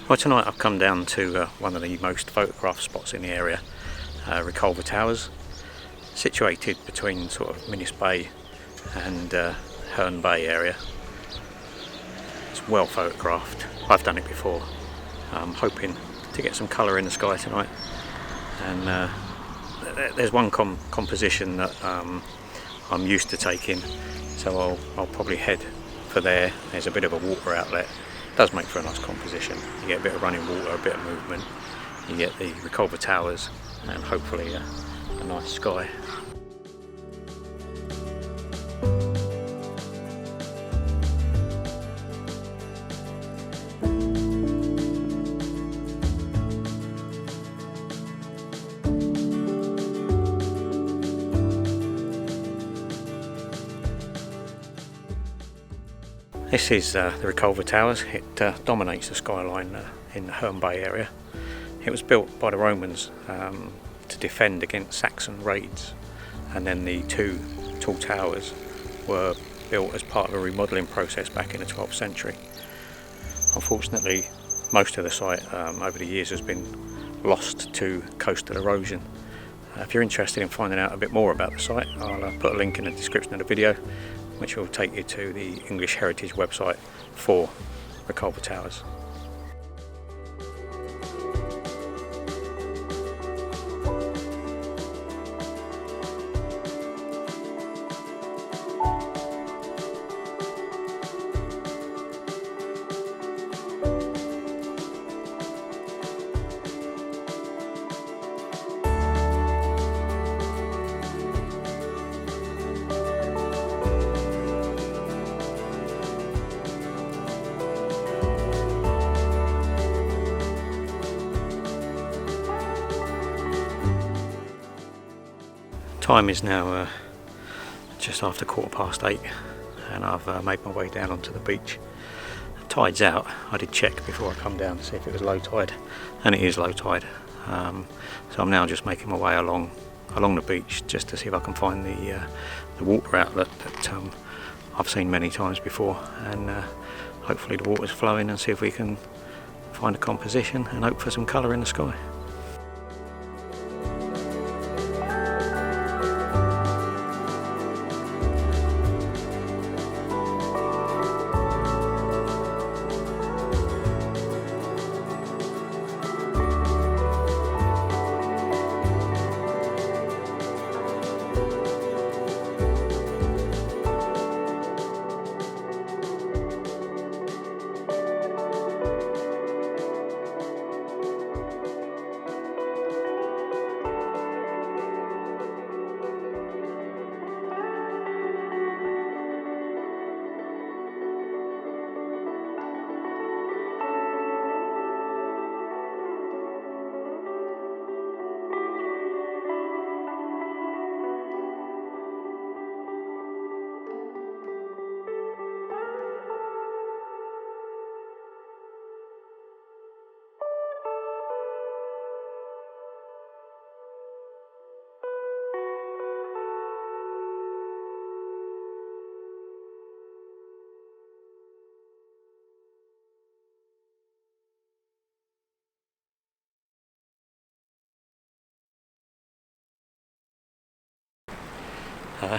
Well, tonight I've come down to one of the most photographed spots in the area, Reculver Towers, situated between sort of Minis Bay and Herne Bay area. It's well photographed. I've done it before. I'm hoping to get some colour in the sky tonight, and there's one composition that I'm used to taking, so I'll probably head for there. There's a bit of a water outlet. Does make for a nice composition. You get a bit of running water, a bit of movement. You get the Reculver Towers, and hopefully a nice sky. This is the Reculver Towers. It dominates the skyline in the Herne Bay area. It was built by the Romans to defend against Saxon raids, and then the two tall towers were built as part of a remodelling process back in the 12th century. Unfortunately, most of the site over the years has been lost to coastal erosion. If you're interested in finding out a bit more about the site, I'll put a link in the description of the video, which will take you to the English Heritage website for Reculver Towers. Time is now just after 8:15, and I've made my way down onto the beach. The tide's out. I did check before I come down to see if it was low tide, and it is low tide. So I'm now just making my way along the beach just to see if I can find the water outlet that I've seen many times before, and hopefully the water's flowing, and see if we can find a composition and hope for some colour in the sky.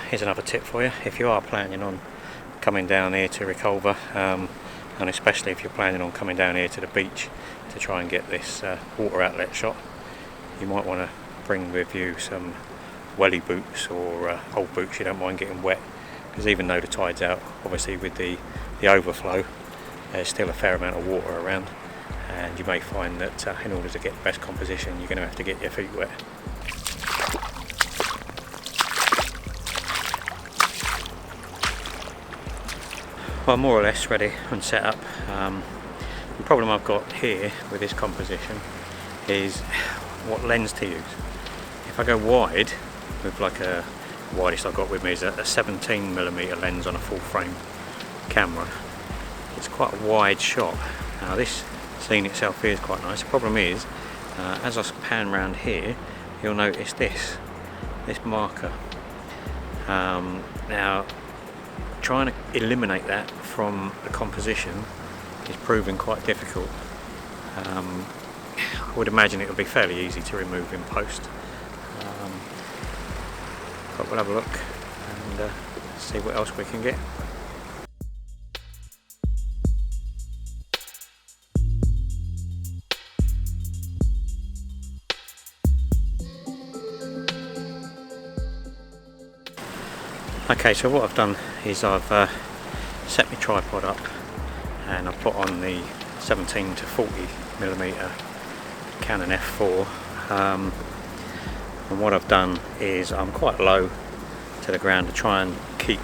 Here's another tip for you. If you are planning on coming down here to Reculver, and especially if you're planning on coming down here to the beach to try and get this water outlet shot, you might want to bring with you some welly boots or old boots you don't mind getting wet, because even though the tide's out, obviously with the overflow, there's still a fair amount of water around, and you may find that in order to get the best composition, you're going to have to get your feet wet. Well, I'm more or less ready and set up. The problem I've got here with this composition is what lens to use. If I go wide, with like the widest I've got with me is a 17mm lens on a full frame camera, it's quite a wide shot. Now this scene itself here is quite nice. The problem is, as I pan around here, you'll notice this marker. Now, trying to eliminate that from the composition is proving quite difficult. I would imagine it would be fairly easy to remove in post, but we'll have a look and see what else we can get. Okay, so what I've done is I've set my tripod up and I've put on the 17 to 40mm Canon f4, and what I've done is I'm quite low to the ground to try and keep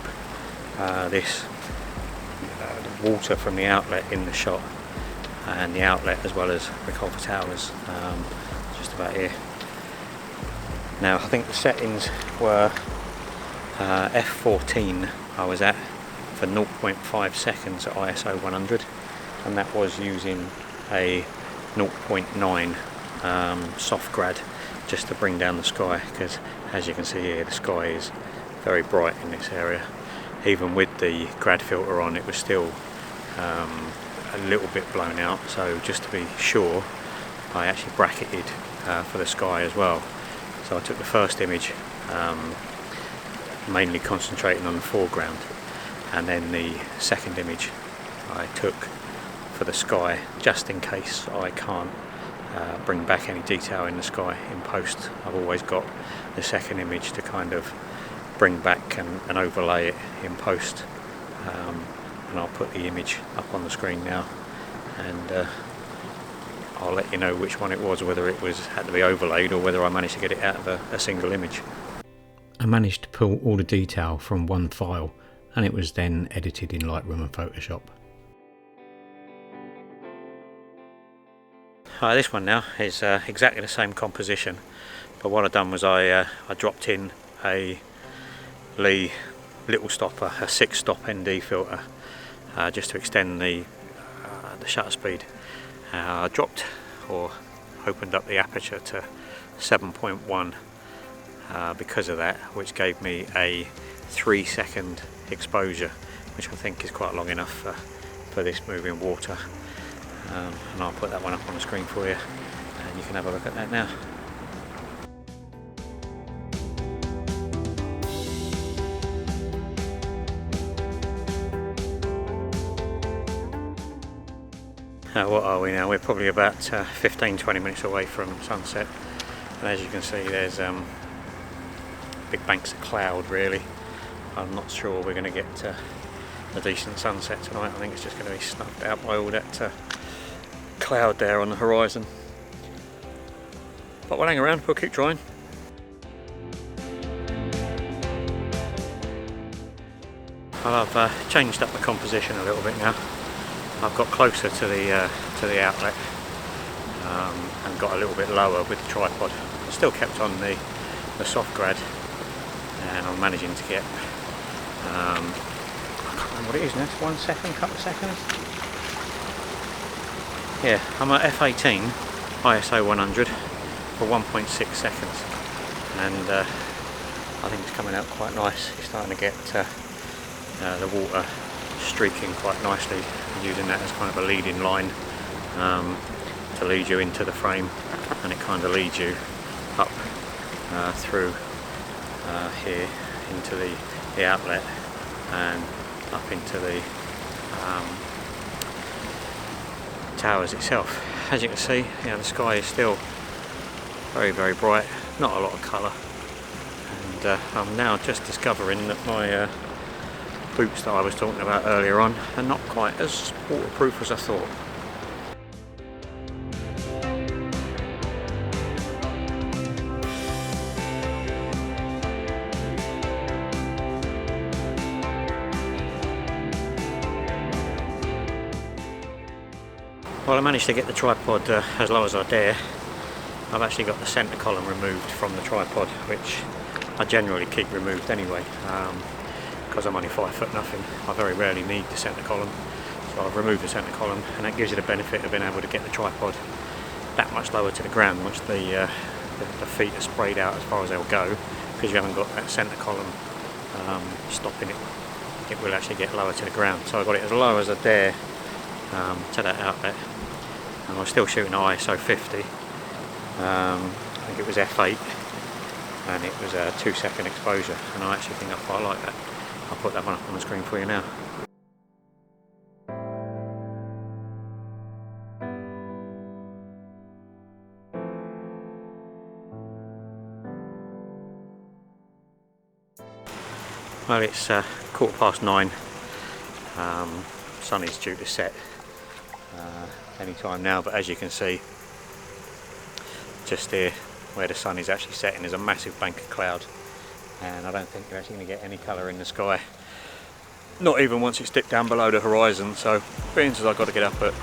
this water from the outlet in the shot, and the outlet as well as Reculver towers, just about here. Now I think the settings were f14 I was at for 0.5 seconds at ISO 100, and that was using a 0.9 soft grad just to bring down the sky, because as you can see here the sky is very bright in this area. Even with the grad filter on, it was still a little bit blown out, so just to be sure I actually bracketed for the sky as well. So I took the first image mainly concentrating on the foreground, and then the second image I took for the sky, just in case I can't bring back any detail in the sky in post. I've always got the second image to kind of bring back and overlay it in post, and I'll put the image up on the screen now, and I'll let you know which one it was, whether it had to be overlaid or whether I managed to get it out of a single image. I managed to pull all the detail from one file, and it was then edited in Lightroom and Photoshop. This one now is exactly the same composition, but what I've done was I dropped in a Lee little stopper, a 6-stop ND filter, just to extend the shutter speed. I dropped or opened up the aperture to 7.1 because of that, which gave me a 3-second exposure, which I think is quite long enough for this moving water, and I'll put that one up on the screen for you and you can have a look at that now. What are we now? We're probably about 15-20 minutes away from sunset, and as you can see there's big banks of cloud really. I'm not sure we're going to get a decent sunset tonight. I think it's just going to be snuffed out by all that cloud there on the horizon. But we'll hang around, we'll keep trying. Well, I've changed up the composition a little bit now. I've got closer to the outlet and got a little bit lower with the tripod. I still kept on the soft grad, and I'm managing to get I can't remember what it is now, it's 1 second, couple of seconds. Yeah, I'm at f18 ISO 100 for 1.6 seconds, and I think it's coming out quite nice. It's starting to get the water streaking quite nicely, using that as kind of a leading line to lead you into the frame, and it kind of leads you up through here into the outlet and up into the towers itself. As you can see, the sky is still very, very bright, not a lot of colour, and I'm now just discovering that my boots that I was talking about earlier on are not quite as waterproof as I thought. Well, I managed to get the tripod as low as I dare. I've actually got the centre column removed from the tripod, which I generally keep removed anyway, because I'm only 5 foot nothing. I very rarely need the centre column, so I've removed the centre column, and that gives you the benefit of being able to get the tripod that much lower to the ground once the feet are sprayed out as far as they'll go, because you haven't got that centre column stopping it. It will actually get lower to the ground. So I got it as low as I dare to that outlet, and I was still shooting ISO 50. I think it was f8, and it was a 2-second exposure, and I actually think I quite like that. I'll put that one up on the screen for you now. Well, it's 9:15. Sun is due to set any time now, but as you can see, just here where the sun is actually setting, there's a massive bank of cloud, and I don't think you're actually going to get any colour in the sky, not even once it's dipped down below the horizon. So being as I've got to get up at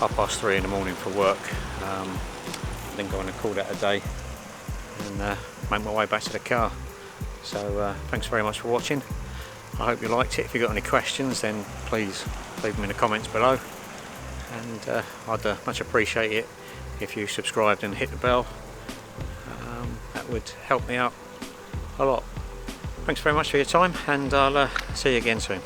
3:30 in the morning for work, I think I'm going to call that a day and make my way back to the car. So thanks very much for watching. I hope you liked it. If you've got any questions, then please leave them in the comments below, and I'd much appreciate it if you subscribed and hit the bell. That would help me out a lot. Thanks very much for your time, and I'll see you again soon.